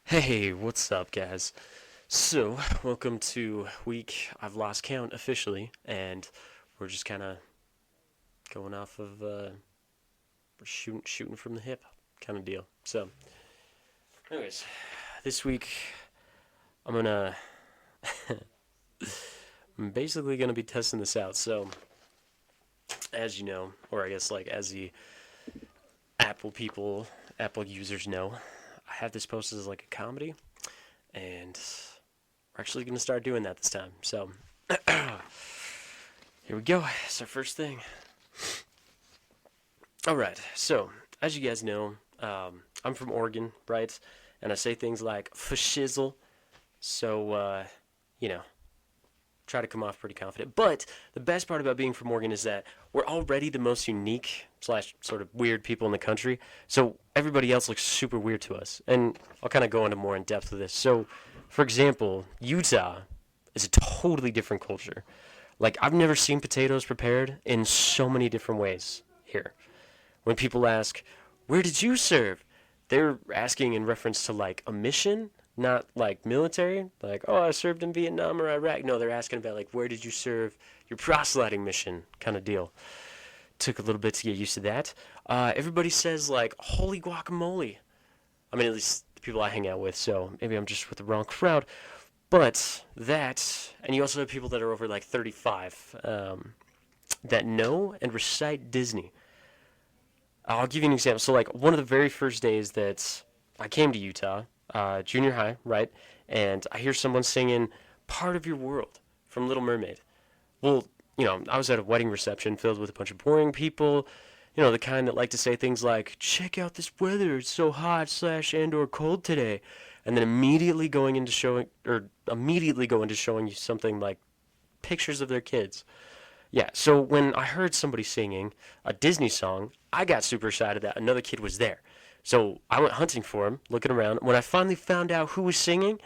Hey, what's up, guys? So, welcome to week I've lost count officially, and we're just kind of going off of we're shooting from the hip kind of deal. So, anyways, this week I'm gonna I'm basically gonna be testing this out. So, as you know, or I guess like as the Apple people, Apple users know, I have this posted as like a comedy, and we're actually gonna start doing that this time. So. Here we go. It's our first thing. All right. So, as you guys know, I'm from Oregon, right? And I say things like fashizzle. So, you know, try to come off pretty confident. But the best part about being from Oregon is that we're already the most unique slash sort of weird people in the country. So everybody else looks super weird to us. And I'll kind of go into more in depth with this. So, for example, Utah is a totally different culture. Like, I've never seen potatoes prepared in so many different ways here. When people ask, where did you serve? They're asking in reference to like a mission, not like military. Like, oh, I served in Vietnam or Iraq. No, they're asking about like, where did you serve your proselyting mission kind of deal. Took a little bit to get used to that. Everybody says like, holy guacamole. I mean, at least the people I hang out with, so maybe I'm just with the wrong crowd. But that, and you also have people that are over like 35 that know and recite Disney. I'll give you an example. So, like, one of the very first days that I came to Utah, junior high, right? And I hear someone singing Part of Your World from Little Mermaid. Well, I was at a wedding reception filled with a bunch of boring people, the kind that like to say things like, check out this weather, it's so hot slash and or cold today. And then immediately go into showing you something like pictures of their kids. Yeah, so when I heard somebody singing a Disney song, I got super excited that another kid was there. So I went hunting for him, looking around. When I finally found out who was singing,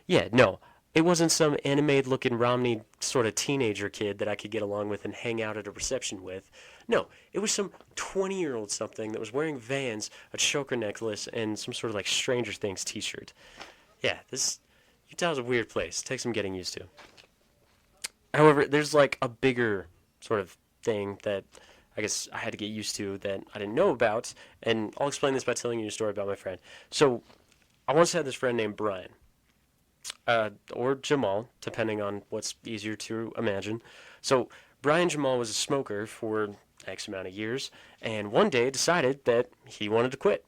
yeah, no, it wasn't some animated looking Romney sort of teenager kid that I could get along with and hang out at a reception with. No, it was some 20-year-old something that was wearing Vans, a choker necklace, and some sort of like Stranger Things t shirt. Yeah, this Utah's a weird place. It takes some getting used to. However, there's like a bigger sort of thing that I guess I had to get used to that I didn't know about, and I'll explain this by telling you a story about my friend. So I once had this friend named Brian, or Jamal, depending on what's easier to imagine. So Brian Jamal was a smoker for X amount of years, and one day decided that he wanted to quit.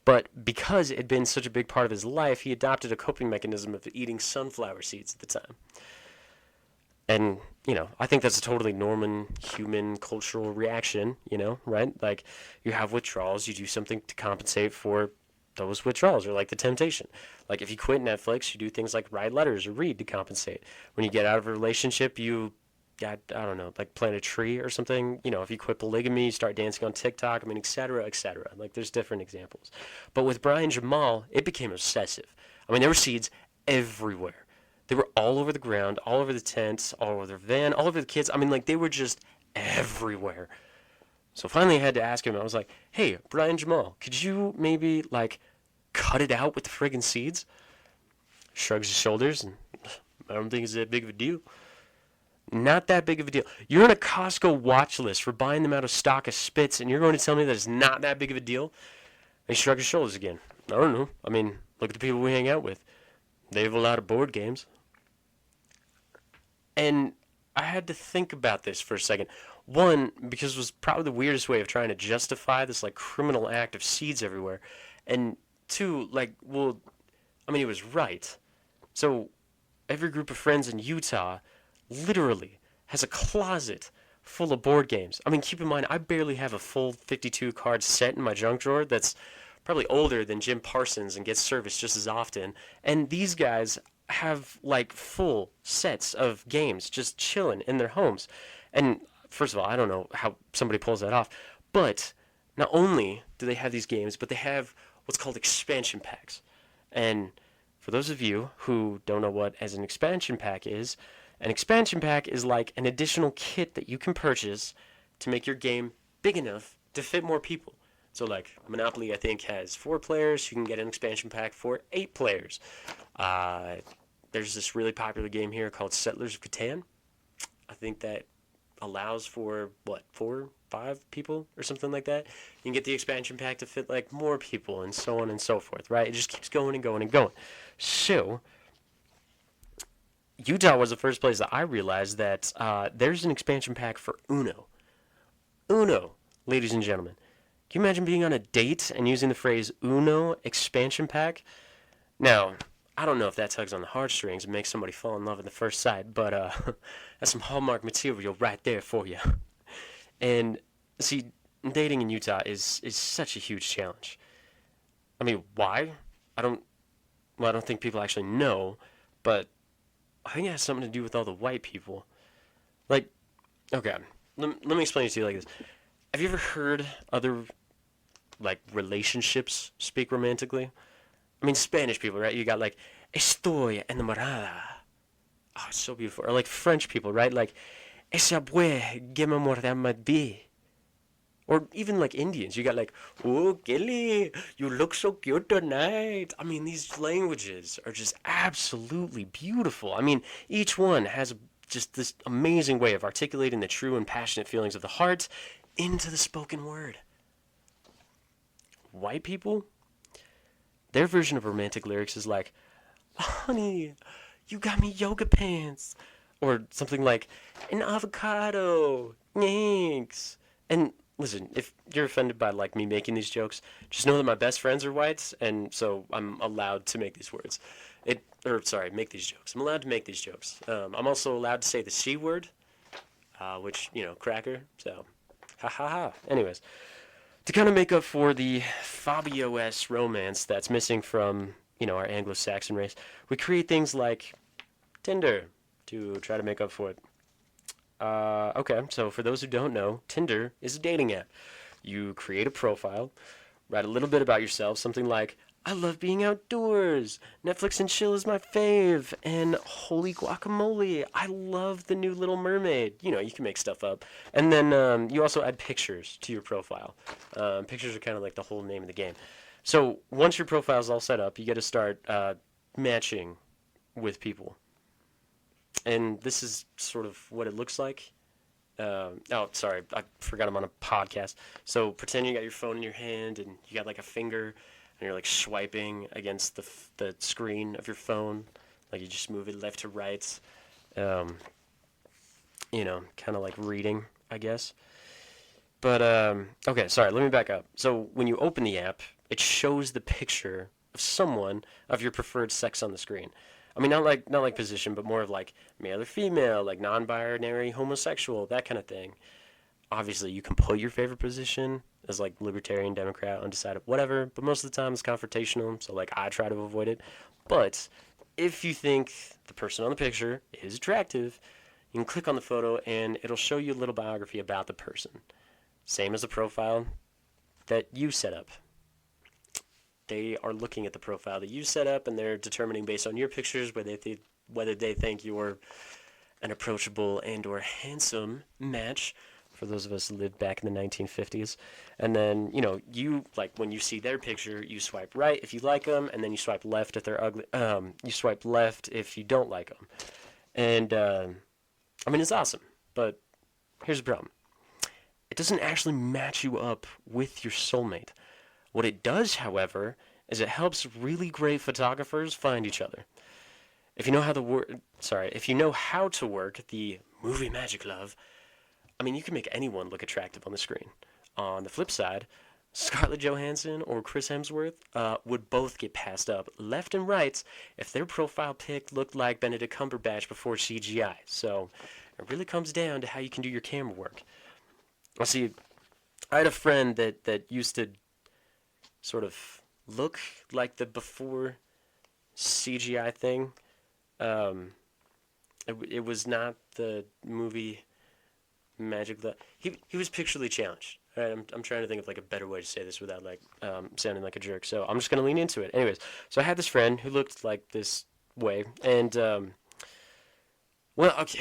But because it had been such a big part of his life, he adopted a coping mechanism of eating sunflower seeds at the time. And, I think that's a totally normal human cultural reaction, right? Like, you have withdrawals, you do something to compensate for those withdrawals, or like the temptation. Like, if you quit Netflix, you do things like write letters or read to compensate. When you get out of a relationship, I don't know, like plant a tree or something. If you quit polygamy, you start dancing on TikTok, I mean, et cetera, et cetera. Like, there's different examples. But with Brian Jamal, it became obsessive. I mean, there were seeds everywhere. They were all over the ground, all over the tents, all over their van, all over the kids. I mean, like, they were just everywhere. So finally, I had to ask him. I was like, "Hey, Brian Jamal, could you maybe like cut it out with the friggin' seeds?" Shrugs his shoulders, and I don't think it's that big of a deal. Not that big of a deal. You're on a Costco watch list for buying them out of stock as spits, and you're going to tell me that it's not that big of a deal? And he shrugged his shoulders again. I don't know. I mean, look at the people we hang out with. They have a lot of board games. And I had to think about this for a second. One, because it was probably the weirdest way of trying to justify this like criminal act of seeds everywhere. And two, like, well, I mean, he was right. So every group of friends in Utah literally has a closet full of board games. I mean, keep in mind, I barely have a full 52 card set in my junk drawer that's probably older than Jim Parsons and gets serviced just as often. And these guys have like full sets of games just chilling in their homes. And first of all, I don't know how somebody pulls that off, but not only do they have these games, but they have what's called expansion packs. And for those of you who don't know what as an expansion pack is, an expansion pack is like an additional kit that you can purchase to make your game big enough to fit more people. So like Monopoly, I think has 4 players. You can get an expansion pack for 8 players. Uh, there's this really popular game here called Settlers of Catan. I think that allows for what 4, 5 people or something like that. You can get the expansion pack to fit like more people and so on and so forth, right? It just keeps going and going and going. So Utah was the first place that I realized that there's an expansion pack for Uno. Uno, ladies and gentlemen. Can you imagine being on a date and using the phrase Uno expansion pack? Now, I don't know if that tugs on the heartstrings and makes somebody fall in love at the first sight, but that's some Hallmark material right there for you. And see, dating in Utah is such a huge challenge. I mean, why? I don't. Well, I don't think people actually know, but I think it has something to do with all the white people. Like, okay, let me explain it to you like this. Have you ever heard other like relationships speak romantically? I mean, Spanish people, right? You got like estoy enamorada. Oh, it's so beautiful. Or like French people, right? Like esa bue que me mordamadi. Or even like Indians, you got like, oh, Kelly, you look so cute tonight. I mean, these languages are just absolutely beautiful. I mean, each one has just this amazing way of articulating the true and passionate feelings of the heart into the spoken word. White people, their version of romantic lyrics is like, honey, you got me yoga pants. Or something like, an avocado, thanks. And listen, if you're offended by like me making these jokes, just know that my best friends are whites, and so I'm allowed to make these words. Make these jokes. I'm allowed to make these jokes. I'm also allowed to say the C word, which, cracker, so, ha ha ha. Anyways, to kind of make up for the Fabio-S romance that's missing from, our Anglo-Saxon race, we create things like Tinder to try to make up for it. Okay, so for those who don't know, Tinder is a dating app. You create a profile, write a little bit about yourself, something like, I love being outdoors, Netflix and chill is my fave, and holy guacamole, I love the new Little Mermaid. You can make stuff up. And then you also add pictures to your profile. Pictures are kind of like the whole name of the game. So once your profile is all set up, you get to start matching with people. And this is sort of what it looks like. Sorry, I forgot I'm on a podcast. So pretend you got your phone in your hand and you got like a finger and you're like swiping against the screen of your phone. Like you just move it left to right. Kind of like reading, I guess. But, okay, sorry, let me back up. So when you open the app, it shows the picture of someone of your preferred sex on the screen. I mean, not like position, but more of like male or female, like non-binary, homosexual, that kind of thing. Obviously, you can put your favorite position as like libertarian, Democrat, undecided, whatever. But most of the time, it's confrontational, so like I try to avoid it. But if you think the person on the picture is attractive, you can click on the photo and it'll show you a little biography about the person. Same as the profile that you set up. They are looking at the profile that you set up, and they're determining based on your pictures whether they think you're an approachable and or handsome match for those of us who lived back in the 1950s. And then, you, like, when you see their picture, you swipe right if you like them, and then you swipe left if they're ugly. You swipe left if you don't like them. And, I mean, it's awesome, but here's the problem. It doesn't actually match you up with your soulmate. What it does, however, is it helps really great photographers find each other. If you know how to work the movie magic love, I mean, you can make anyone look attractive on the screen. On the flip side, Scarlett Johansson or Chris Hemsworth would both get passed up left and right if their profile pic looked like Benedict Cumberbatch before CGI. So it really comes down to how you can do your camera work. Well, see, I had a friend that used to sort of look like the before CGI thing. It was not the movie magic. He was picturally challenged. Right? I'm trying to think of like a better way to say this without like sounding like a jerk. So I'm just gonna lean into it. Anyways, so I had this friend who looked like this way, and well, okay,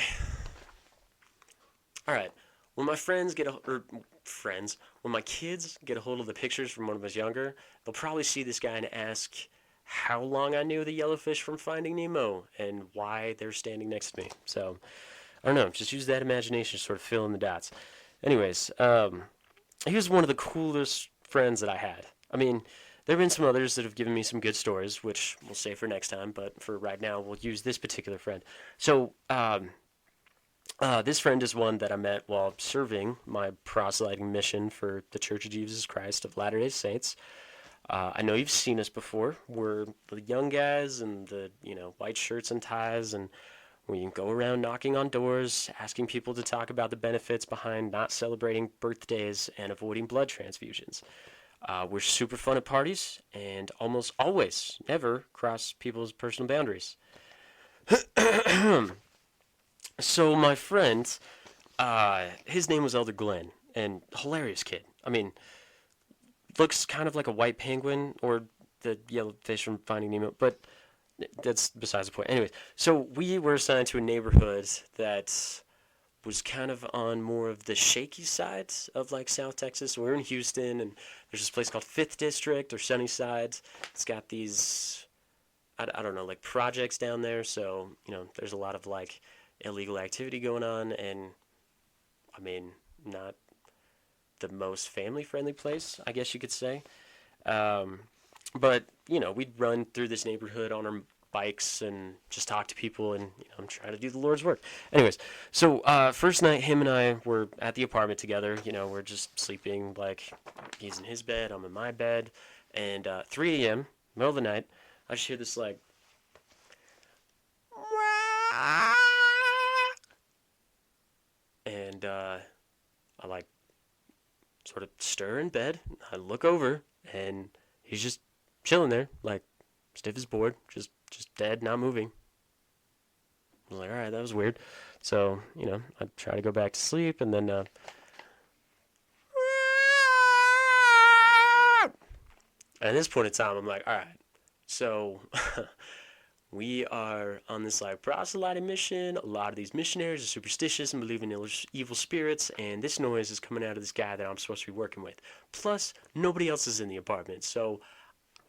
all right. when my friends get or friends, when my kids get a hold of the pictures from when I was younger, they'll probably see this guy and ask how long I knew the yellowfish from Finding Nemo and why they're standing next to me. So I don't know, just use that imagination to sort of fill in the dots. Anyways, he was one of the coolest friends that I had. I mean, there have been some others that have given me some good stories, which we'll save for next time, but for right now, we'll use this particular friend. So, this friend is one that I met while serving my proselyting mission for the Church of Jesus Christ of Latter-day Saints. I know you've seen us before. We're the young guys and the, white shirts and ties, and we can go around knocking on doors, asking people to talk about the benefits behind not celebrating birthdays and avoiding blood transfusions. We're super fun at parties and almost always never cross people's personal boundaries. So my friend, his name was Elder Glenn, and hilarious kid. I mean, looks kind of like a white penguin or the yellow fish from Finding Nemo, but that's besides the point. Anyways, so we were assigned to a neighborhood that was kind of on more of the shaky side of like South Texas. We're in Houston, and there's this place called Fifth District or Sunnyside. It's got these, I don't know, like projects down there. So there's a lot of like illegal activity going on, and I mean, not the most family-friendly place, I guess you could say. But we'd run through this neighborhood on our bikes and just talk to people, and I'm trying to do the Lord's work. Anyways, so first night, him and I were at the apartment together. We're just sleeping, like he's in his bed, I'm in my bed, and 3 a.m., middle of the night, I just hear this like, and I like sort of stir in bed. I look over, and he's just chilling there, like stiff as board, just dead, not moving. I was like, all right, that was weird. So I try to go back to sleep, and then and at this point in time, I'm like, all right, so we are on this like proselyting mission. A lot of these missionaries are superstitious and believe in evil spirits, and this noise is coming out of this guy that I'm supposed to be working with. Plus, nobody else is in the apartment, so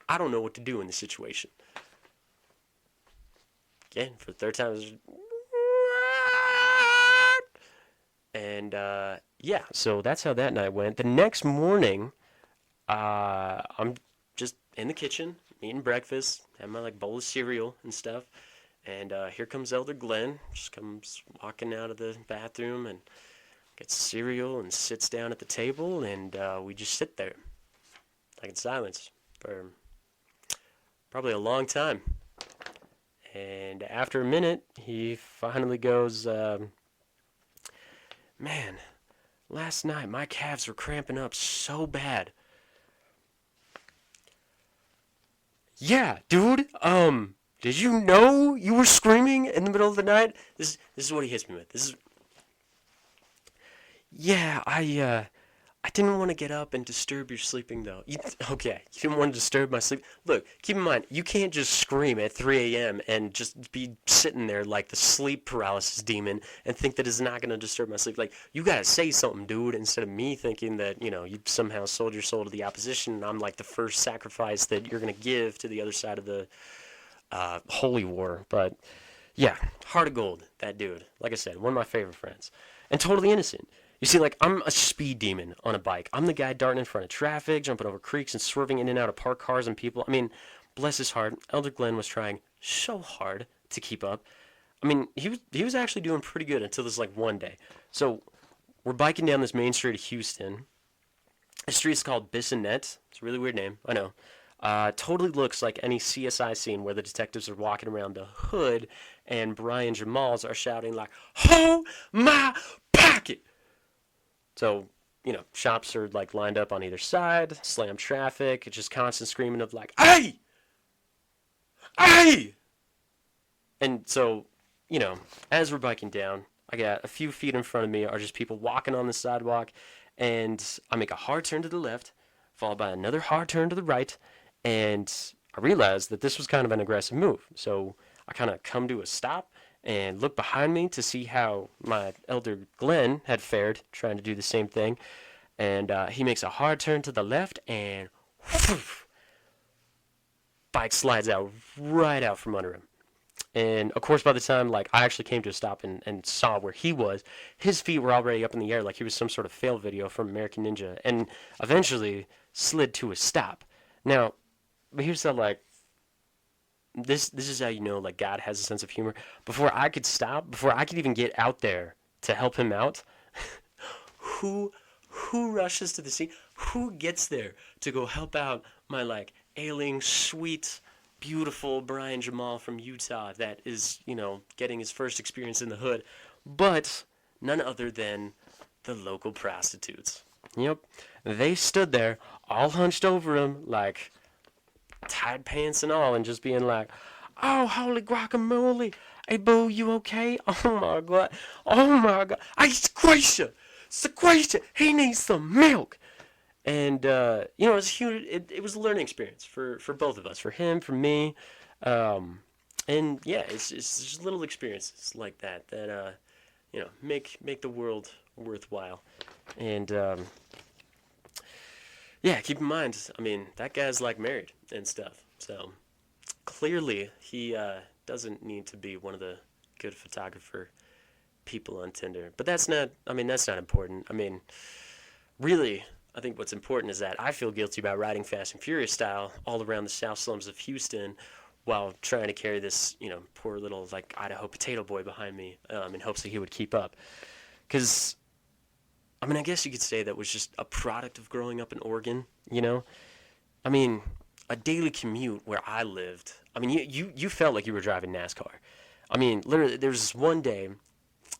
I don't know what to do in this situation. Again, for the third time, and yeah, so that's how that night went. The next morning, I'm just in the kitchen eating breakfast, having my like bowl of cereal and stuff, and here comes Elder Glenn. Just comes walking out of the bathroom and gets cereal and sits down at the table, and we just sit there, like in silence, for probably a long time. And after a minute, he finally goes, man, last night my calves were cramping up so bad. Yeah, dude, did you know you were screaming in the middle of the night? This is what he hits me with. Yeah, I didn't want to get up and disturb your sleeping, though. Okay, you didn't want to disturb my sleep. Look, keep in mind, you can't just scream at 3 a.m. and just be sitting there like the sleep paralysis demon and think that it's not going to disturb my sleep. Like, you got to say something, dude, instead of me thinking that, you somehow sold your soul to the opposition and I'm like the first sacrifice that you're going to give to the other side of the holy war. But, yeah, heart of gold, that dude. Like I said, one of my favorite friends. And totally innocent. You see, like, I'm a speed demon on a bike. I'm the guy darting in front of traffic, jumping over creeks, and swerving in and out of parked cars and people. I mean, bless his heart, Elder Glenn was trying so hard to keep up. I mean, he was actually doing pretty good until this, like, one day. So, we're biking down this main street of Houston. The street's called Bissonnette. It's a really weird name, I know. Totally looks like any CSI scene where the detectives are walking around the hood and Brian Jamals are shouting, like, "Hold my pocket!" So, shops are like lined up on either side, slam traffic, it's just constant screaming of like, "Hey! Hey!" And so, as we're biking down, I got a few feet in front of me are just people walking on the sidewalk, and I make a hard turn to the left, followed by another hard turn to the right, and I realized that this was kind of an aggressive move. So I kind of come to a stop, and looked behind me to see how my elder Glenn had fared trying to do the same thing. And he makes a hard turn to the left, and bike slides out right out from under him. And of course, by the time like I actually came to a stop and saw where he was, his feet were already up in the air like he was some sort of fail video from American Ninja, and eventually slid to a stop. Now, but here's the like this is how you know like God has a sense of humor. Before I could stop, before I could even get out there to help him out, who who rushes to the scene? Who gets there to go help out my like ailing, sweet, beautiful Brian Jamal from Utah that is, getting his first experience in the hood, but none other than the local prostitutes. Yep. They stood there all hunched over him like tight pants and all, and just being like, "Oh, holy guacamole! Hey, boo, you okay? Oh my god! Oh my god! Hey, Sequacia, he needs some milk." And it was huge. It was a learning experience for both of us, for him, for me, and yeah, it's just little experiences like that make the world worthwhile. And yeah, keep in mind, I mean, that guy's like married and stuff. So clearly, he doesn't need to be one of the good photographer people on Tinder. But that's not. I mean, that's not important. I mean, really, I think what's important is that I feel guilty about riding Fast and Furious style all around the south slums of Houston while trying to carry this, poor little like Idaho potato boy behind me in hopes that he would keep up. Because I mean, I guess you could say that was just a product of growing up in Oregon. I mean, a daily commute where I lived. I mean, you felt like you were driving NASCAR. I mean, literally, there was this one day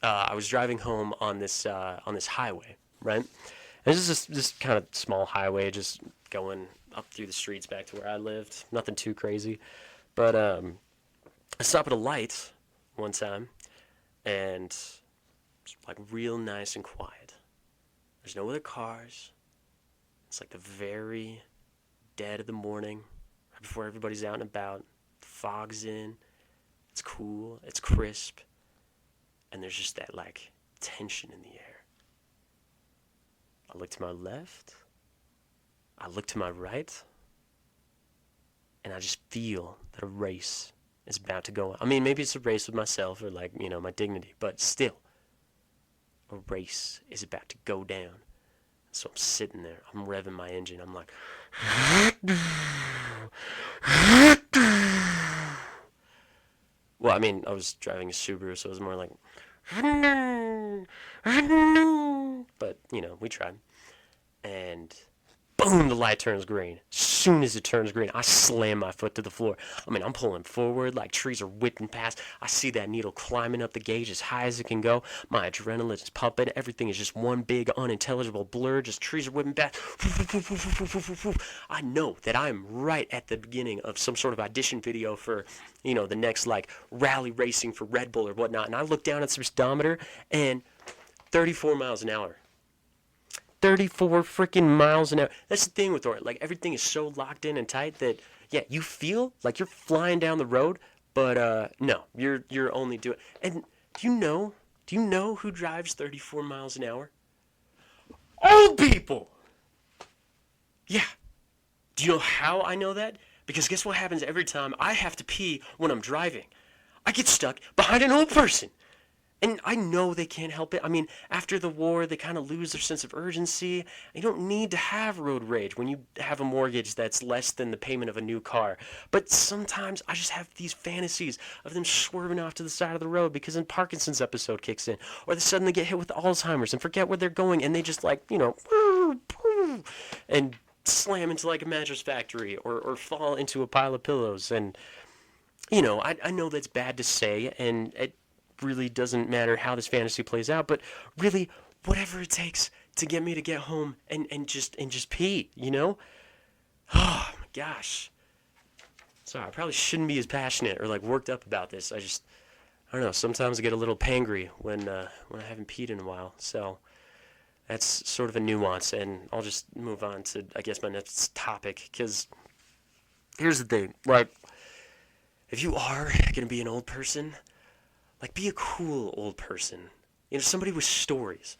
I was driving home on this highway, right? And this is this kind of small highway, just going up through the streets back to where I lived. Nothing too crazy, but I stopped at a light one time, and it's like real nice and quiet. There's no other cars. It's like the very dead of the morning, right before everybody's out and about. The fog's in. It's cool. It's crisp. And there's just that, like, tension in the air. I look to my left. I look to my right. And I just feel that a race is about to go on. I mean, maybe it's a race with myself or, like, my dignity. But still, a race is about to go down. So I'm sitting there. I'm revving my engine. I'm like... Well, I mean, I was driving a Subaru, so it was more like... But, we tried. And boom, the light turns green. As soon as it turns green, I slam my foot to the floor. I mean, I'm pulling forward like trees are whipping past. I see that needle climbing up the gauge as high as it can go. My adrenaline is pumping. Everything is just one big unintelligible blur. Just trees are whipping past. I know that I'm right at the beginning of some sort of audition video for, the next like rally racing for Red Bull or whatnot. And I look down at the speedometer and 34 miles an hour. 34 freaking miles an hour. That's the thing with Oregon. Like, everything is so locked in and tight that, yeah, you feel like you're flying down the road, but, no, you're only doing... And do you know who drives 34 miles an hour? Old people! Yeah. Do you know how I know that? Because guess what happens every time I have to pee when I'm driving? I get stuck behind an old person. And I know they can't help it. I mean, after the war, they kind of lose their sense of urgency. You don't need to have road rage when you have a mortgage that's less than the payment of a new car. But sometimes I just have these fantasies of them swerving off to the side of the road because then Parkinson's episode kicks in. Or they suddenly get hit with Alzheimer's and forget where they're going, and they just like, and slam into like a mattress factory or fall into a pile of pillows. And, I know that's bad to say, and it really doesn't matter how this fantasy plays out, but really, whatever it takes to get me to get home and just pee, Oh my gosh. Sorry, I probably shouldn't be as passionate or like worked up about this. I don't know. Sometimes I get a little pangry when I haven't peed in a while. So that's sort of a nuance, and I'll just move on to I guess my next topic. Because here's the thing, like, if you are gonna be an old person, Like, be a cool old person. Somebody with stories.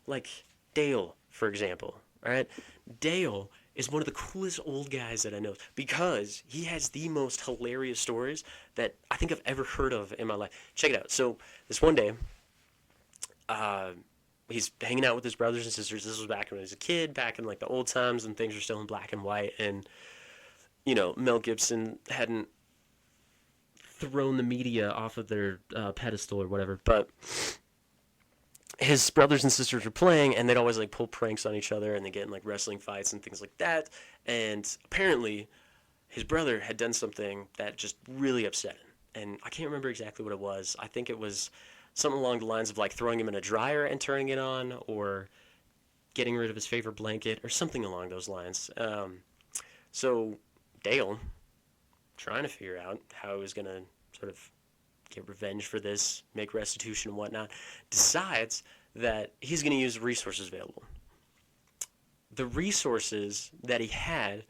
Like Dale, for example. All right? Dale is one of the coolest old guys that I know because he has the most hilarious stories that I think I've ever heard of in my life. Check it out. So, this one day, uh, he's hanging out with his brothers and sisters. This was back when he was a kid, back in like the old times and things were still in black and white. And, Mel Gibson hadn't thrown the media off of their pedestal or whatever. But his brothers and sisters were playing, and they'd always like pull pranks on each other, and they get in like wrestling fights and things like that. And apparently, his brother had done something that just really upset him. And I can't remember exactly what it was. I think it was something along the lines of like throwing him in a dryer and turning it on, or getting rid of his favorite blanket, or something along those lines. So Dale, trying to figure out how he was going to sort of get revenge for this, make restitution and whatnot, decides that he's going to use the resources available. The resources that he had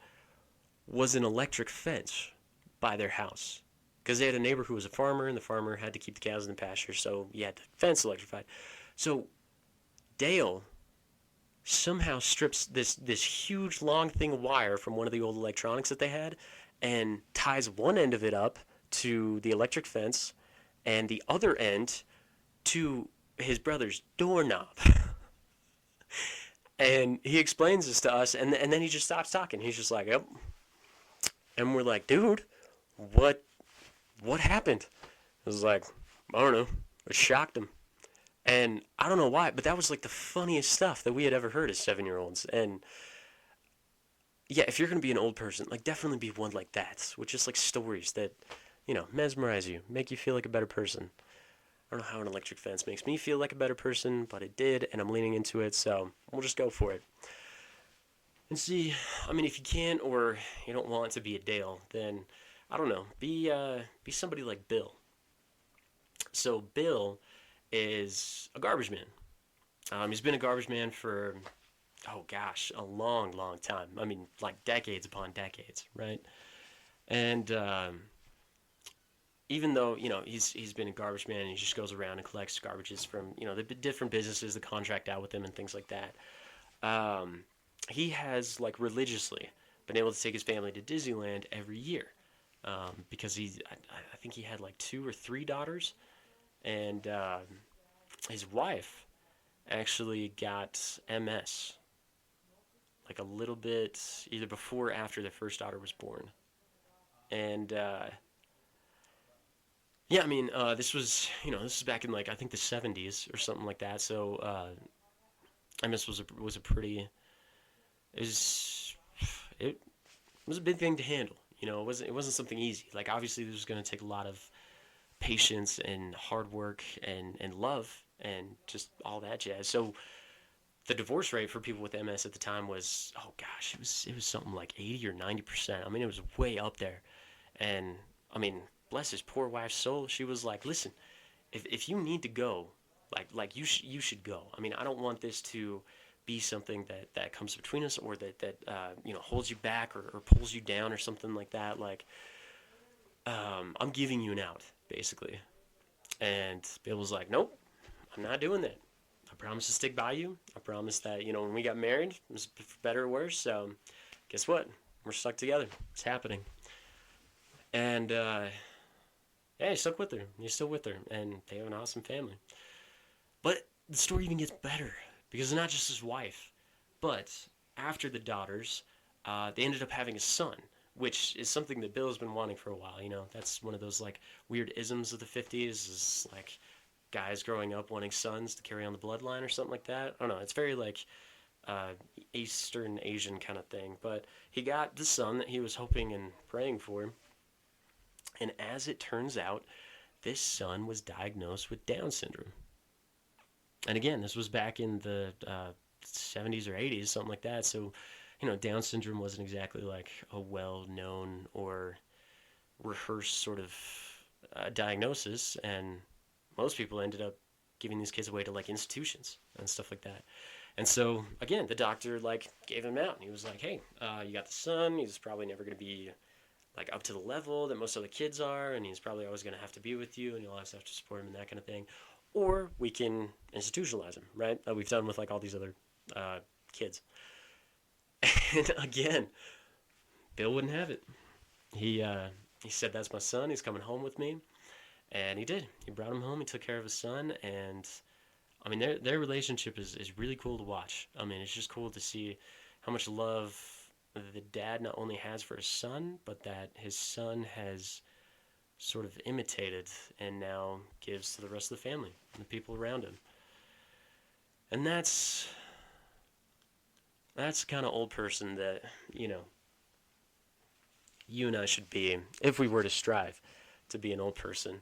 was an electric fence by their house. Because they had a neighbor who was a farmer, and the farmer had to keep the cows in the pasture, so he had the fence electrified. So Dale somehow strips this huge long thing of wire from one of the old electronics that they had and ties one end of it up to the electric fence and the other end to his brother's doorknob. And he explains this to us, and then he just stops talking. He's just like, yep. And we're like, dude, what happened? I was like, I don't know. It shocked him. And I don't know why, but that was like the funniest stuff that we had ever heard as 7-year-olds. And yeah, if you're going to be an old person, like definitely be one like that, with just like stories that, mesmerize you, make you feel like a better person. I don't know how an electric fence makes me feel like a better person, but it did, and I'm leaning into it, so we'll just go for it. And see, I mean, if you can't or you don't want to be a Dale, then I don't know, be somebody like Bill. So Bill is a garbage man. He's been a garbage man for, oh gosh, a long, long time. I mean, like decades upon decades, right? And even though he's been a garbage man and he just goes around and collects garbages from the different businesses that contract out with him and things like that, he has like religiously been able to take his family to Disneyland every year, because I think he had like 2 or 3 daughters, and his wife actually got MS like a little bit either before or after the first daughter was born, and yeah, I mean, this was back in like I think the 70s or something like that. So MS was a pretty it was it was a big thing to handle. It wasn't something easy. Like obviously, this was going to take a lot of patience and hard work and love and just all that jazz. So the divorce rate for people with MS at the time was, oh gosh, it was something like 80 or 90%. I mean, it was way up there. And I mean, bless his poor wife's soul, she was like, listen, if you need to go, like you should go. I mean, I don't want this to be something that comes between us, or that holds you back, or pulls you down or something like that. Like, I'm giving you an out, basically. And Bill was like, nope, I'm not doing that. I promise to stick by you. I promise that, when we got married, it was for better or worse. So guess what? We're stuck together. It's happening. And yeah, he stuck with her. He's still with her. And they have an awesome family. But the story even gets better, because it's not just his wife. But after the daughters, they ended up having a son, which is something that Bill has been wanting for a while. That's one of those like weird isms of the 50s, is like guys growing up wanting sons to carry on the bloodline or something like that. I don't know. It's very like Eastern Asian kind of thing. But he got the son that he was hoping and praying for. And as it turns out, this son was diagnosed with Down syndrome. And again, this was back in the 70s or 80s, something like that. So, Down syndrome wasn't exactly like a well-known or rehearsed sort of diagnosis. And most people ended up giving these kids away to like institutions and stuff like that. And so again, the doctor like gave him out, and he was like, "Hey, you got the son. He's probably never going to be like up to the level that most other kids are, and he's probably always going to have to be with you, and you'll always have to support him and that kind of thing. Or we can institutionalize him, right? Like we've done with like all these other kids. And again, Bill wouldn't have it. He said, "That's my son. He's coming home with me," and he did. He brought him home. He took care of his son, and I mean, their relationship is really cool to watch. I mean, it's just cool to see how much love the dad not only has for his son, but that his son has sort of imitated and now gives to the rest of the family and the people around him. And that's the kind of old person that, you and I should be if we were to strive to be an old person.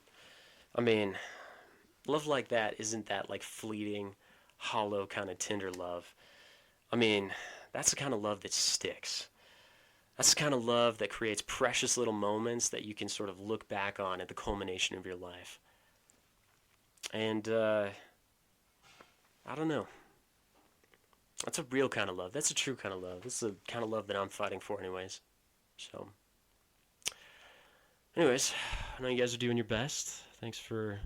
I mean, love like that isn't that like fleeting, hollow kind of tender love. I mean, that's the kind of love that sticks. That's the kind of love that creates precious little moments that you can sort of look back on at the culmination of your life. And I don't know. That's a real kind of love. That's a true kind of love. This is the kind of love that I'm fighting for, anyways. So, anyways, I know you guys are doing your best. Thanks for,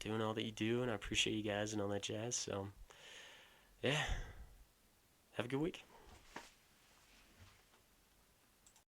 doing all that you do, and I appreciate you guys and all that jazz. So, yeah, have a good week.